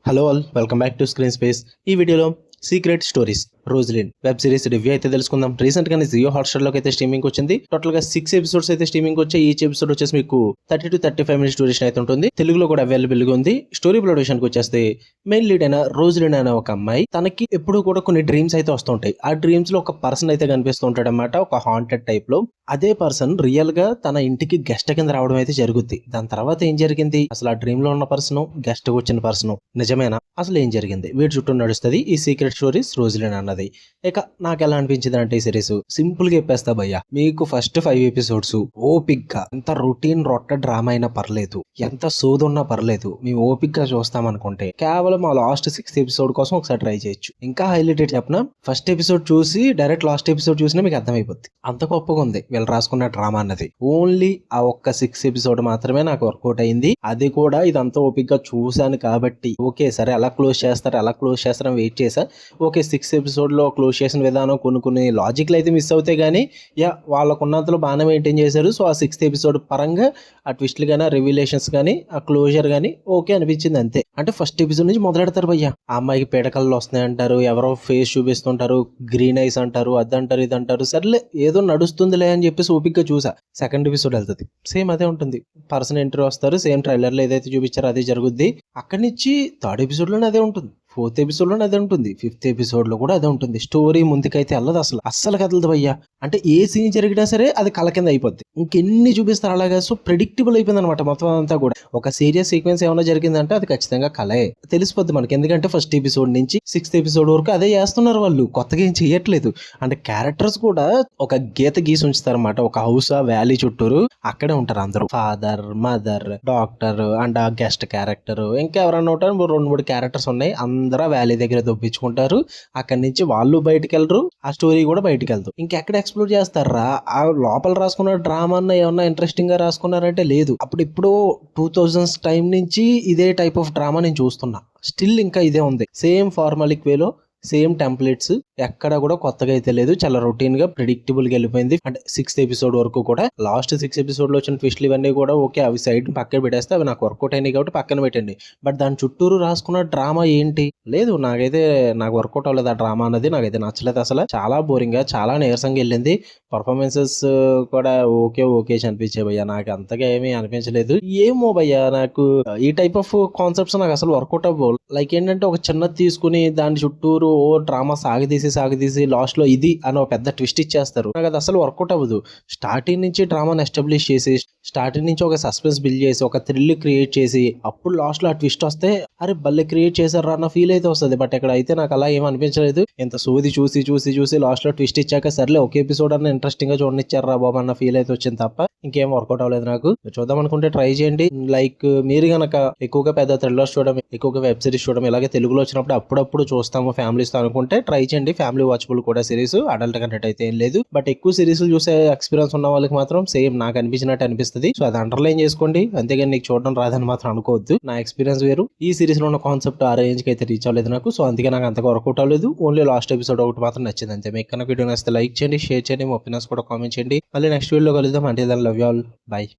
Hello all, welcome back to screen space. ఈ వీడియోలో secret stories Roslin web series review అయితే తెలుసుకుందాం. Recent గానే జియో హాట్స్టార్ లోకి అయితే స్ట్రీమింగ్ వచ్చింది. టోటల్ గా 6 ఎపిసోడ్స్ అయితే స్ట్రీమింగ్ వచ్చాయి. ఈచ్ ఎపిసోడ్ వచ్చేసి మీకు 30 to 35 మినిట్స్ డ్యూరేషన్ అయితే ఉంటుంది. తెలుగులో కూడా అవైలబుల్ గా ఉంది. స్టోరీ ప్లాట్ విషయానికి వచ్చేస్తే మెయిన్ లీడ్ అయిన రోజ్లిన్ అనే ఒక అమ్మాయి, తనకి ఎప్పుడు కూడా కొన్ని డ్రీమ్స్ అయితే వస్తుంటాయి. ఆ డ్రీమ్స్ లో ఒక పర్సన్ అయితే కనిపిస్తూ ఉంటాడు అనమాట, ఒక హాంటెడ్ టైప్ లో. అదే పర్సన్ రియల్ గా తన ఇంటికి గెస్ట్ కింద రావడం అయితే జరుగుద్ది. దాని తర్వాత ఏం జరిగింది, అసలు ఆ డ్రీమ్ లో ఉన్న పర్సన్, గెస్ట్ వచ్చిన పర్సన్ నిజమేనా, అసలు ఏం జరిగింది, వీటి చుట్టూ నడుస్తుంది ఈ సీక్రెట్ స్టోరీస్ రోజ్లిన్ అన్నది. ఇక నాకు ఎలా అనిపించింది అంటే ఈ సిరీస్ సింపుల్ గా చెప్పేస్తా భయ్యా, మీకు ఫస్ట్ 5 ఎపిసోడ్స్ ఓపిక్ గా, ఎంత రొటీన్ రొట్ట డ్రామా అయినా పర్లేదు, ఎంత సోదున్నా పర్లేదు, మేము ఓపిక్ గా చూస్తాం అనుకుంటే కేవలం ఆ లాస్ట్ 6 ఎపిసోడ్ కోసం ఒకసారి ట్రై చేయొచ్చు. ఇంకా హైలైటెడ్ చెప్పిన, ఫస్ట్ ఎపిసోడ్ చూసి డైరెక్ట్ లాస్ట్ ఎపిసోడ్ చూసినా మీకు అర్థమైపోద్ది, అంత గొప్పగా ఉంది వీళ్ళు రాసుకున్న డ్రామా అన్నది. ఓన్లీ ఆ ఒక్క 6 ఎపిసోడ్ మాత్రమే నాకు వర్కౌట్ అయింది. అది కూడా ఇదంతా ఓపిక్ గా చూశాను కాబట్టి ఓకే సరే ఎలా క్లోజ్ చేస్తారని వెయిట్ చేశా. ఓకే 6 ఎపిసోడ్ లో క్లోజ్ చేసిన విధానం కొన్ని లాజిక్లు అయితే మిస్ అవుతాయి, కానీ వాళ్ళకున్నంతలో బాగానే మెయింటైన్ చేశారు. సో ఆ 6th ఎపిసోడ్ పరంగా ఆ ట్విస్ట్లు కానీ, ఆ రివిలేషన్స్ కానీ, ఆ క్లోజర్ కానీ ఓకే అనిపించింది అంతే. అంటే ఫస్ట్ ఎపిసోడ్ నుంచి మొదలెడతారు భయ్య, ఆ అమ్మాయికి పీడకల్లో వస్తున్నాయి అంటారు, ఎవరో ఫేస్ చూపిస్తుంటారు, గ్రీన్ ఐస్ అంటారు, అదంటారు ఇదంటారు, సర్లే ఏదో నడుస్తుందిలే అని చెప్పేసి ఓపిక్గా చూసా. సెకండ్ ఎపిసోడ్ వెళ్తుంది, సేమ్ అదే ఉంటుంది. పర్సన్ ఎంట్రీ వస్తారు, సేమ్ ట్రైలర్ లో ఏదైతే చూపించారో అదే జరుగుద్ది. అక్కడి నుంచి థర్డ్ ఎపిసోడ్ లోనే అదే ఉంటుంది, 4th ఎపిసోడ్ లోనే అదే ఉంటుంది, 5th ఎపిసోడ్ లో కూడా అదే ఉంటుంది. స్టోరీ ముందుకైతే వెళ్ళదు, అస్సలు కదలదు భయ్యా. అంటే ఏ సీన్ జరిగినా సరే అది కళ కింద అయిపోద్ది, ఇంకెన్ని చూపిస్తారు అలాగా. సో ప్రెడిక్టబుల్ అయిపోయింది అనమాట మొత్తం అంతా కూడా. ఒక సీరియస్ సీక్వెన్స్ ఏమైనా జరిగిందంటే అది ఖచ్చితంగా కళే, తెలిసిపోద్ది మనకి. ఎందుకంటే ఫస్ట్ ఎపిసోడ్ నుంచి 6th ఎపిసోడ్ వరకు అదే చేస్తున్నారు వాళ్ళు, కొత్తగా ఏం చేయట్లేదు. అంటే క్యారెక్టర్స్ కూడా ఒక గీత గీసి ఉంచుతారు అనమాట, ఒక హౌస్ ఆ వ్యాలీ చుట్టూరు అక్కడే ఉంటారు అందరూ, ఫాదర్, మదర్, డాక్టర్ అండ్ ఆ గెస్ట్ క్యారెక్టర్, ఇంకా ఎవరన్నా ఉంటారు 2-3 క్యారెక్టర్స్ ఉన్నాయి. అందరూ వ్యాలీ దగ్గర దొప్పించుకుంటారు, అక్కడి నుంచి వాళ్ళు బయటికి వెళ్ళరు, ఆ స్టోరీ కూడా బయటికి వెళ్తారు. ఇంకెక్కడ ఎక్స్ప్లోర్ చేస్తారా, ఆ లోపల రాసుకున్న డ్రామా ఏమన్నా ఇంట్రెస్టింగ్ గా రాసుకున్నారంటే లేదు. ఇప్పుడు 2000s టైం నుంచి ఇదే టైప్ ఆఫ్ డ్రామా నేను చూస్తున్నా, స్టిల్ ఇంకా ఇదే ఉంది, సేమ్ ఫార్మాలిక్ వేలో, సేమ్ టెంప్లెట్స్, ఎక్కడ కూడా కొత్తగా అయితే లేదు. చాలా రొటీన్ గా ప్రిడిక్టబుల్ గా వెళ్ళిపోయింది. అంటే 6th ఎపిసోడ్ వరకు కూడా. లాస్ట్ 6 ఎపిసోడ్ లో వచ్చిన ట్విస్ట్లు ఇవన్నీ కూడా ఓకే, అవి సైడ్ పక్కన పెట్టేస్తే అవి నాకు వర్కౌట్ అయినాయి కాబట్టి పక్కన పెట్టండి. బట్ దాని చుట్టూరు రాసుకున్న డ్రామా ఏంటి లేదు, నాకు వర్కౌట్ అవ్వలేదు. ఆ డ్రామా అనేది నాకైతే నచ్చలేదు అసలు. చాలా బోరింగ్ గా, చాలా నీరసంగా వెళ్ళింది. పర్ఫార్మెన్సెస్ కూడా ఓకే అనిపించే భయ్యా, నాకు అంతగా ఏమీ అనిపించలేదు. ఏమో భయ్యా, నాకు ఈ టైప్ ఆఫ్ కాన్సెప్ట్స్ నాకు అసలు వర్కౌట్ అవ్వవు. లైక్ ఏంటంటే ఒక చిన్నది తీసుకుని దాని చుట్టూరు ఓ డ్రామా సాగదీసి లాస్ట్ లో ఇది అని ఒక పెద్ద ట్విస్ట్ ఇచ్చేస్తారు. నాకు అది అసలు వర్కౌట్ అవ్వదు. స్టార్టింగ్ నుంచి డ్రామాని ఎస్టాబ్లిష్ చేసి, స్టార్టింగ్ నుంచి ఒక సస్పెన్స్ బిల్డ్ చేసి, ఒక థ్రిల్ క్రియేట్ చేసి, అప్పుడు లాస్ట్ లో ఆ ట్విస్ట్ వస్తే అరే భలే క్రియేట్ చేశారు అన్న ఫీల్ అయితే వస్తుంది. బట్ ఇక్కడ అయితే నాకు అలా ఏం అనిపించలేదు. ఇంత సోది చూసి లాస్ట్ లో ట్విస్ట్ ఇచ్చాక సర్లే ఒక ఎపిసోడ్ అన్న ఇంట్రెస్టింగ్ గా చూడనిచ్చారా బాబు అన్న ఫీల్ అయితే వచ్చింది తప్ప ఇంకేం వర్కౌట్ అవ్వలేదు నాకు. చూద్దాం అనుకుంటే ట్రై చేయండి. లైక్ మీరు గనక ఎక్కువగా పెద్ద థ్రిల్లర్స్ చూడడం, ఎక్కువగా వెబ్ సిరీస్ చూడడం, ఇలాగే తెలుగులో వచ్చినప్పుడు అప్పుడప్పుడు చూస్తాము ఫ్యామిలీస్ తో అనుకుంటే ట్రై చేయండి. ఫ్యామిలీ వాచబుల్ కూడా సిరీస్, అడల్ట్ కంటెంట్ అయితే ఏం లేదు. బట్ ఎక్కువ సిరీస్ చూసే ఎక్స్పీరియన్స్ ఉన్న వాళ్ళకి మాత్రం సేమ్ నాకు అనిపించినట్టు అనిపిస్తుంది. సో అది అండర్లైన్ చేసుకోండి, అంతేగాని నీకు చూడడం రాదని మాత్రం అనుకోవద్దు. నా ఎక్స్పీరియన్స్ వేరు. ఈ సిరీస్ లో ఉన్న కాన్సెప్ట్ ఆ రేంజ్ కి అయితే రీచ్ అవ్వలేదు నాకు. సో అందుకే నాకు అంతగా వర్కౌట్ అవ్వలేదు. ఓన్లీ లాస్ట్ ఎపిసోడ్ ఒకటి మాత్రం నచ్చింది అంతే. మీకు కనుక వీడియో నచ్చితే లైక్ చేయండి, షేర్ చేయండి, మీ ఒపీనియన్స్ కూడా కామెంట్ చేయండి. మళ్ళీ నెక్స్ట్ వీడియోలో కలుద్దాం. అంటే లవ్ యూ ఆల్, బై.